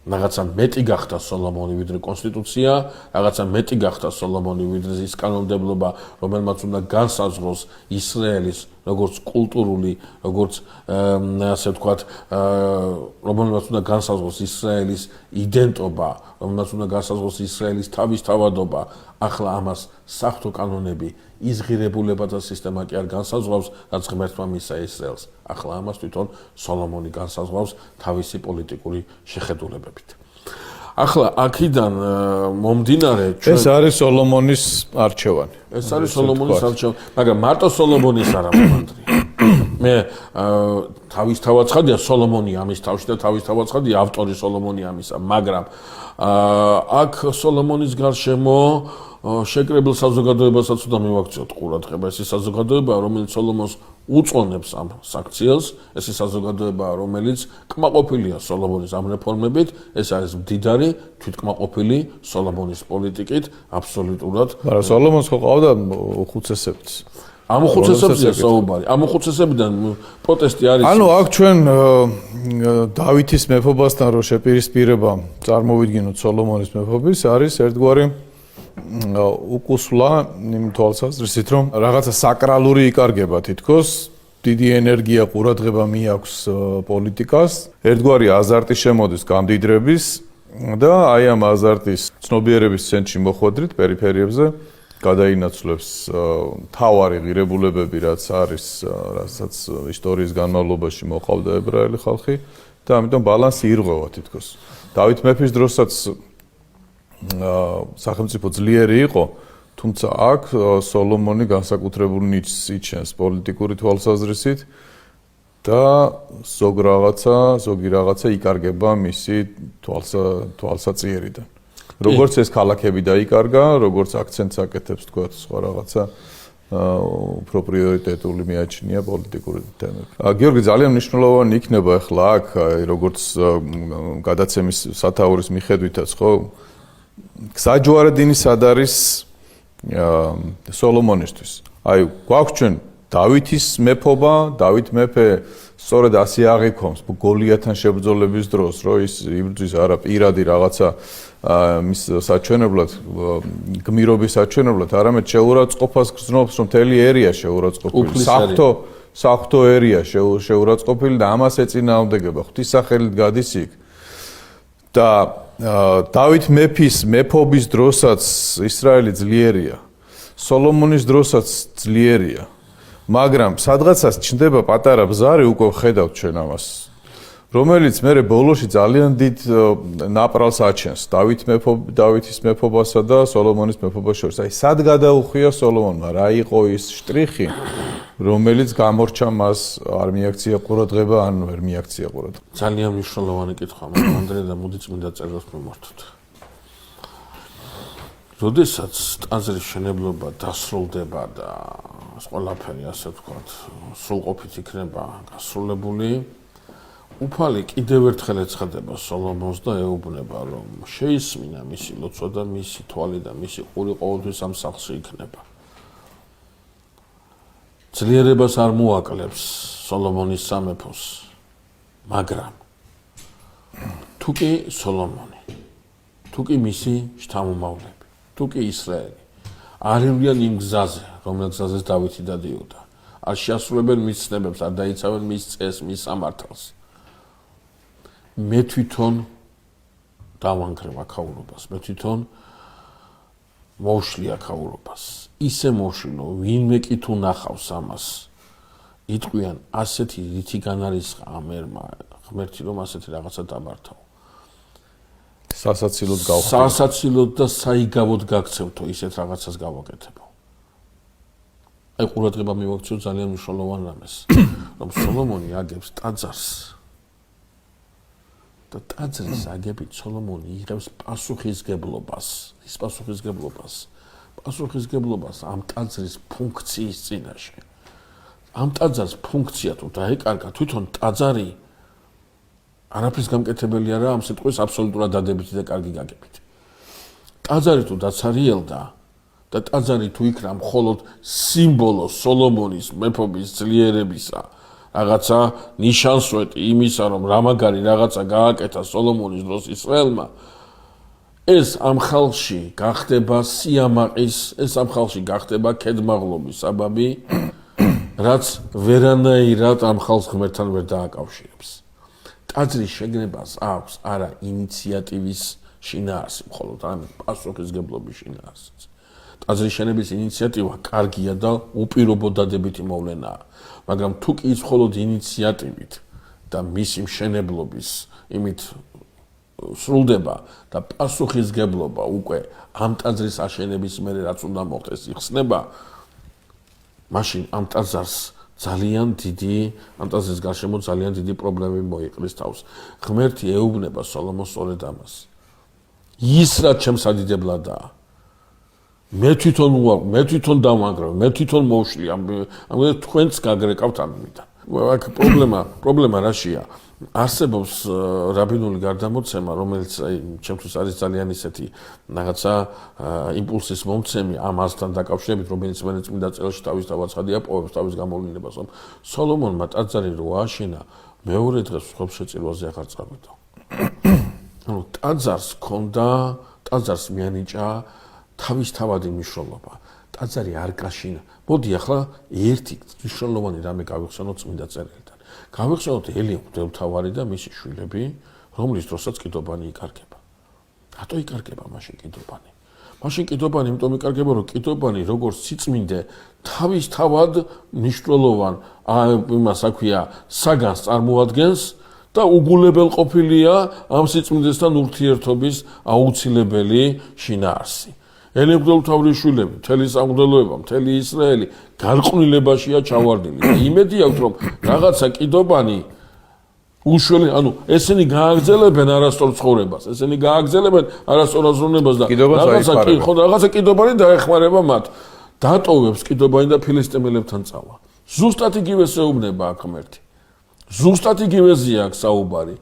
რაღაცა მეტი გახდა სოლომონი ვიდრე კონსტიტუცია, რაღაცა მეტი გახდა სოლომონი ვიდრე ის კანონმდებლობა, რომელმაც უნდა განსაზღვროს ისრაელის როგორც კულტურული, როგორც ასე ვთქვათ, რომელმაც უნდა განსაზღვროს ისრაელის იდენტობა, რომელმაც უნდა განსაზღვროს ისრაელის თავისთავადობა, ახლა ამას საღვთო კანონები ის ღირებულებათა სისტემა კი არ განსაზღვრავს, რაც ღმერთმა მისცა ისრაელს. ახლა ამას თვითონ სოლომონი განსაზღვრავს თავისი პოლიტიკური შეხედულებებით. ახლა აქედან მომდინარე ეს არის სოლომონის არჩევანი. ეს არის სოლომონის არჩევანი, მაგრამ მარტო სოლომონის არა მომანდრი. მე თავისთავად ცხადია სოლომონი ამის თავში და თავისთავად ცხადია ავტორი სოლომონი ამისა, მაგრამ აქ სოლომონის გარშემო შეკრებილ საზოგადოებასაც უნდა მივაქციოთ ყურადღება. ეს საზოგადოება, რომელიც სოლომონს უწონებს ამ საქციელს, ეს საზოგადოება, რომელიც კმაყოფილია სოლომონის ამ რეფორმებით, ეს არის მდიდარი თვითკმაყოფილი სოლომონის პოლიტიკით, აბსოლუტურად. მაგრამ სოლომონს ხო ყავდა უხუცესებიც. ამ უხუცესებზეა საუბარი. ამ უხუცესებიდან პროტესტი არის. ანუ აქ ჩვენ დავითის მეფობასთან რო შეპირისპირება წარმოვიდგინოთ სოლომონის მეფობის, არის ერთგვარი უკუსვლა იმ თვალსაზრისით, რომ რაღაცა საკრალური იკარგება თითქოს, დიდი ენერგია ყურადღება მიაქვს პოლიტიკას, ერთგვარი აზარტი შემოდის გამდიდრების და აი ამ აზარტის ცნობიერების ცენტრში მოხვედრით პერიფერიებზე გადაინაცვლებს თავარი ღირებულებები, რაც არის, რასაც ისტორიის განმავლობაში მოყავდა ებრაელი ხალხი და ამიტომ ბალანსი ირღვევა თითქოს. დავით მეფის დროსაც სახელმწიფო ძლიერი იყო, თუმცა აქ სოლომონი განსაკუთრებულ ნიჭს იჩენს პოლიტიკური თვალსაზრისით და ზოგი რაღაცა იკარგება მისი თვალსაწიერიდან. როგორც ეს ქალაქები დაიკარგა, როგორც აქცენტს აკეთებს თქვა სხვა რაღაცა უფრო პრიორიტეტული მიაჩნია პოლიტიკური თემები. გიორგი, ძალიან მნიშვნელოვანი იქნება ახლა აქ, როგორც გადაცემის სათაურის მიხედვითაც, ხო? საჯვარედინი სად არის სოლომონისთვის? აი, გვაქვს ჩვენ დავითის მეფობა, დავით მეფე სწორედ ასე აღიქონს გოლიათთან შებრძოლების დროს, რომ ის იბრძვის არა პირადი რაღაცა მის საჩვენებლად, გმირობის საჩვენებლად, არამედ შეურაცხყოფას გრძნობს, რომ მთელი ერია შეურაცხყოფილი, საღვთო ერია შეურაცხყოფილი და ამას ეწინააღმდეგება, ღვთისახელით გადის იქ. და დავით მეფის მეფობის დროსაც ისრაელი ძლიერია, სოლომონის დროსაც ძლიერია, მაგრამ სადღაცას ჩნდება პატარა ბზარი, უკვე ხედავთ ჩვენ ამას, რომელიც მერე ბოლოში ძალიან დიდ ნაპრალს აჩენს დავითის მეფობასა და სოლომონის მეფობას შორის. აი, სად გადაუხვია სოლომონმა, რა იყო ის შტრიხი, რომელიც გამორჩა მას, არ მიაქცია ყურადღება, ან ვერ მიაქცია ყურადღება. ძალიან მნიშვნელოვანი კითხვა, ანდრე და მოდი წმინდა წერილს მიმართოთ. როდესაც ტაძრის შენებლობა დასრულდება და ყველაფერი, ასე ვთქვათ, სრულყოფით იქნება გასრულებული, უფალი კიდევ ერთხელ ეცხადება სოლომონს და ეუბნება, რომ შეისმინა მისი ლოცვა და მისი თვალი და მისი ყური ყოველთვის ამ სახლში იქნება. ძლიერებას არ მოაკლებს სოლომონის სამეფოს, მაგრამ თუკი სოლომონი, თუკი მისი შთამომავლები, თუკი ისრაელი არევიან იმ გზაზე, რომელ გზაზეც დავითი დადიოდა, არ შეასრულებენ მის ცნებებს, არ დაიცავენ მის წესს, მის სამართალს. მე თვითონ დავანგრევ აქაურობას, მე თვითონ მოვშლი აქაურობას. ისე მოვშლო, ვინმე კი თუ ნახავს ამას, იტყვიან ასეთი რითი განარისხა ამ ერმა, ღმერთი რომ ასეთი რაღაცა დამართავ. სასაცილოდ გავხდე. სასაცილოდ და საიგავოდ გაქცევთო, ისეთ რაღაცას გავაკეთებო. აი, ყურადღება მივაქციო ძალიან მნიშვნელოვან რამეს, რომ სოლომონი აგებს ტაძარს და ტაძრის აგებით სოლომონი იღებს პასუხისგებლობას, ის პასუხისგებლობას ამ ტაძრის ფუნქციის წინაშე. ამ ტაძარს ფუნქცია თუ დაეკარგა, თვითონ ტაძარი არაფრის გამკეთებელი არა ამ სიტყვის აბსოლუტურად დადებითი და კარგი გაგებით. ტაძარი თუ დაცარიელდა და ტაძარი თუ იქნა მხოლოდ სიმბოლო სოლომონის მეფობის ძლიერებისა რაღაცა ნიშანსვეტი იმისა, რომ რა მაგარი რაღაცა გააკეთა სოლომონის დროს ისრაელმა, ეს ამ ხალხში გახდება სიამაყის, ეს ამ ხალხში გახდება ქედმაღლობის საბაბი, რაც ვერანაირად ამ ხალხს ღმერთთან ვერ დააკავშირებს. ტაძრის შეგნებას აქვს არა ინიციატივის შინაარსი, მხოლოდ ამ პასუხისგებლობის შინაარსიც. ტაძრის შენების ინიციატივა კარგია და უპირობო დადებითი მოვლენაა, მაგრამ თუ კი ის მხოლოდ ინიციატივით და მისი მშენებლობის იმით სრულდება და პასუხისგებლობა უკვე ამ ტაძრის აშენების მერე რაც უნდა მოხდეს იხსნება, მაშინ ამ ტაძარს ამ ტაძრის გარშემო ძალიან დიდი პრობლემები მოიყრის თავს. ღმერთი ეუბნება სოლომონს სწორედ ამას. ის რაც ჩემს ადიდებლადაა. მე თვითონ დავანგრევ, მე თვითონ მოვშლი, ამგვარად თქვენც გაგრეკავთ ამიტომ. აქ პრობლემა რაშია? არსებობს რაბინული გარდამოცემა, რომელიც ჩემთვის არის ძალიან ისეთი რაღაცა იმპულსის მომცემი ამასთან დაკავშირებით, რომელიც მე წმინდა წელში თავის თავაცხადი აპოვებს თავის გამოვლენებას, რომ სოლომონმა ტაძარი რო ააშენა, მეორე დღეს ხობს შეწირვაზე აღარ წავიდა. ანუ ტაძარს მიანიჭა თავისთავადი მნიშვნელობა. ტაძარი არ გაშინა. მოდი ახლა ერთი მნიშვნელოვანი რამე გავიხსენოთ წმინდა წერილიდან. გავიხსენოთ ელია მღვდელმთავარი და მისი შვილები, რომლის დროსაც კიდობანი იკარგება. რატო იკარგება მაშინ კიდობანი? მაშინ კიდობანი იმიტომ იკარგება, რომ კიდობანი როგორც სიწმინდე თავისთავად მნიშვნელოვან იმას აქვია საგანს წარმოადგენს და უგულებელ ყოფილია ამ სიწმინდესთან ურთიერთობის აუცილებელი შინაარსი. ელია მღვდელმთავრის შვილები, მთელი სამღვდელოება, მთელი ისრაელი გარყვნილებაშია ჩავარდნილი. იმედი აქვს, რომ რაღაცა კიდობანი უშველი, ესენი გააგრძელებენ არასწორ ცხოვრებას, ესენი გააგრძელებენ არასწორ აზროვნებას და რაღაცა კიდობანი დაეხმარება მათ. დატოვებს კიდობანი და ფილისტიმელებთან წავა. ზუსტად იგივეს ეუბნება აქ ღმერთი. ზუსტად იგივეზეა აქ საუბარი.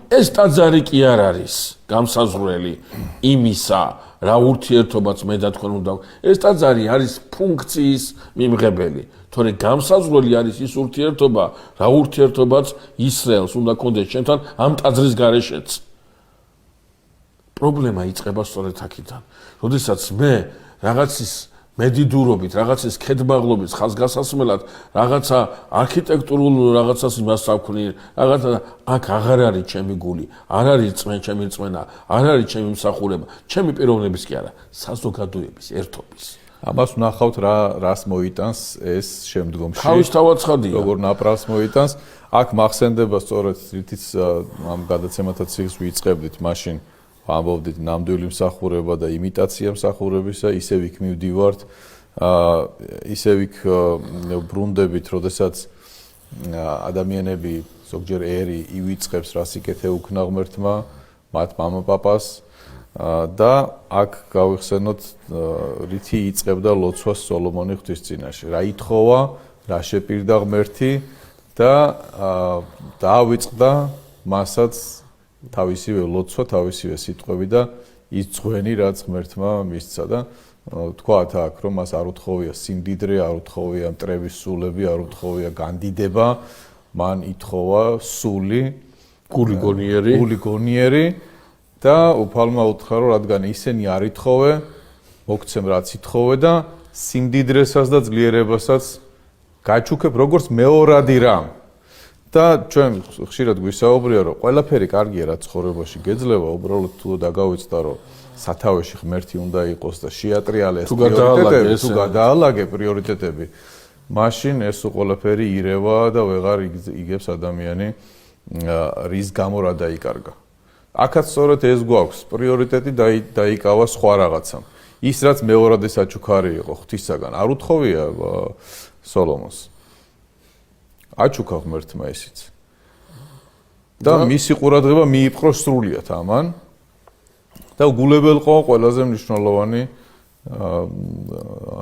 ეს ტაძარი კი არ არის გამსაზღვრელი იმისა, რა ურთიერთობაც მე და თქვენ უნდა. ეს ტაძარი არის ფუნქციის მიმღებელი. თორე გამსაზღვრელი არის ის ურთიერთობა, რა ურთიერთობაც ისრაელს უნდა კონდეს ჩემთან ამ ტაძრის გარეშეც. პრობლემა იწყება სწორედ აქედან. როდესაც მე რაღაცის მედიდურობით, რაღაცის ქედმაღლობის ხაზგასასმელად, რაღაცა არქიტექტურულ რაღაცას იმას ვქნი, რაღაცა აქ აღარ არის ჩემი გული, არ არის ჩემი რწმენა, არ არის ჩემი მსახურება, ჩემი პიროვნების კი არა, საზოგადოების, ერთობის. ამას ვნახავთ რას მოიტანს ეს შემდგომში. თავისთავად ცხადია. როგორ ნაპრალს მოიტანს, აქ მახსენდება სწორედ რითიც ამ გადაცემათა ციკლს ვიწყებდით, მაშინ ამბობდით ნამდვილი მსახურება და იმიტაცია მსახურებისა, ისევ იქ მივდივართ, ისევ იქ ბრუნდებით, როდესაც ადამიანები ზოგჯერ ერი ივიწყებს, რას იკეთე უქნა ღმერთმა, მათ მამაპაპას და აქ გავიხსენოთ, რითი იწყებდა ლოცვას სოლომონი ღვთისწინაშე, რა ითხოვა, რა შეპირდა ღმერთი და დაავიწყდა მასაც თავისივე ლოცვა, თავისივე სიტყვები და ის ძღვენი, რაც ღმერთმა მისცა და თქვათ აქ, რომ მას არ უთხოვია სიმდიდრე, არ უთხოვია მტრების სულები, არ უთხოვია განდიდება, მან ითხოვა სული, გული გონიერი და უფალმა უთხრა, რომ რადგან ისინი არ ითხოვე, მოგცემ რაც ითხოვე და სიმდიდრესაც და ძლიერებასაც გაჩუქებ როგორც მეორადი რამ. და ჩვენ ხშირად გვისაუბრია, რომ ყველაფერი კარგია, რაც ცხოვრებაში გეძლევა, უბრალოდ თუ დაგავიწყდა, რომ სათავეში ღმერთი უნდა იყოს და შეატრიალეს პრიორიტეტები, თუ გადაალაგე პრიორიტეტები, მაშინ ეს ყველაფერი ირევა და ვეღარ იგებს ადამიანი რის გამო რა დაიკარგა. აქაც სწორედ ეს გვაქვს, პრიორიტეტი დაიკავა სხვა რაღაცამ. ის რაც მეორადი საჩუქარი იყო ღვთისაგან, არ უთხოვია სოლომონს. აჩუქა ღმერთმა ისიც. და მისი ყურადღება მიიპყრო სრულიად ამან და გულებელ ყო ყველაზე მნიშვნელოვანი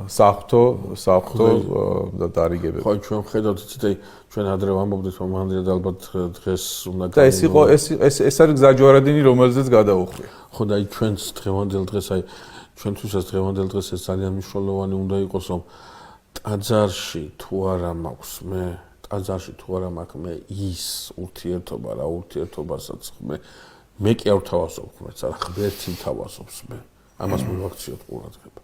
საფრთხო და დარიგებები. ხო, ჩვენ ხედავთ ციტე, ჩვენ ადრე ვამბობდით, რომ მანდრიად ალბათ დღეს უნდა და ეს იყო ეს არის გზაჯვარედინი, რომელზეც გადაუხვია. ხო და ჩვენს დღევანდელ დღეს, ჩვენთვისაც დღევანდელ დღეს ეს ძალიან მნიშვნელოვანი უნდა იყოს, რომ ტაძარში თუ არა მაქვს მე ტაძარში თუ არა მაქვს მე ის ურთიერთობა რა ურთიერთობასაც მე კი არ ვთავაზობ ხმებს არა ღმერთი თავაზობს მე ამას მივაქციოთ ყურადღება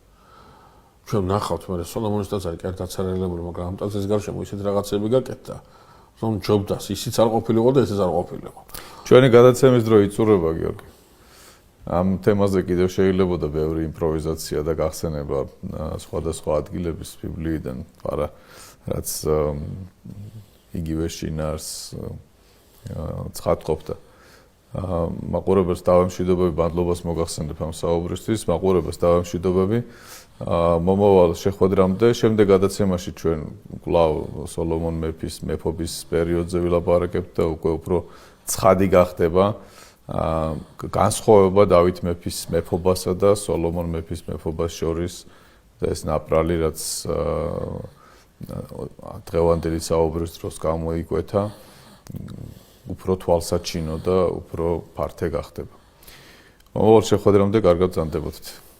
ჩვენ ნახავთ მე სოლომონის ტაძარი კი არ დაცარელებული მაგრამ ამ ტაძრის გარშემო ისეთ რაღაცები გაკეთდა რომ ჯობდას ისიც არ ყოფილიყო და ესეც არ ყოფილიყო ჩვენი გადაცემის დრო იწურება გიორგი ამ თემაზე კიდევ შეიძლებოდა ბევრი იმპროვიზაცია და გახსენება სხვადასხვა ადგილების ბიბლიიდან არა რაც იგივე შინაარს ცხადყოფდა მაყურებელს დავემშვიდობები ბანდლობას მოგახსენებ ამ საუბრისთვის მაყურებელს დავემშვიდობები მომავალ შეხვედრამდე შემდეგ გადაცემაში ჩვენ კვლავ სოლომონ მეფის მეფობის პერიოდზე ვილაპარაკებთ და უკვე უფრო ცხადი გახდება განსხვავება დავით მეფის მეფობასა და სოლომონ მეფის მეფობას შორის და ეს ნაპრალი რაც დღევანდელი საუბრის დროს გამოიკვეთა უფრო თვალსაჩინო და უფრო ფართე გახდება. მომავალ შეხვედრამდე კარგად ბრძანდებოდეთ.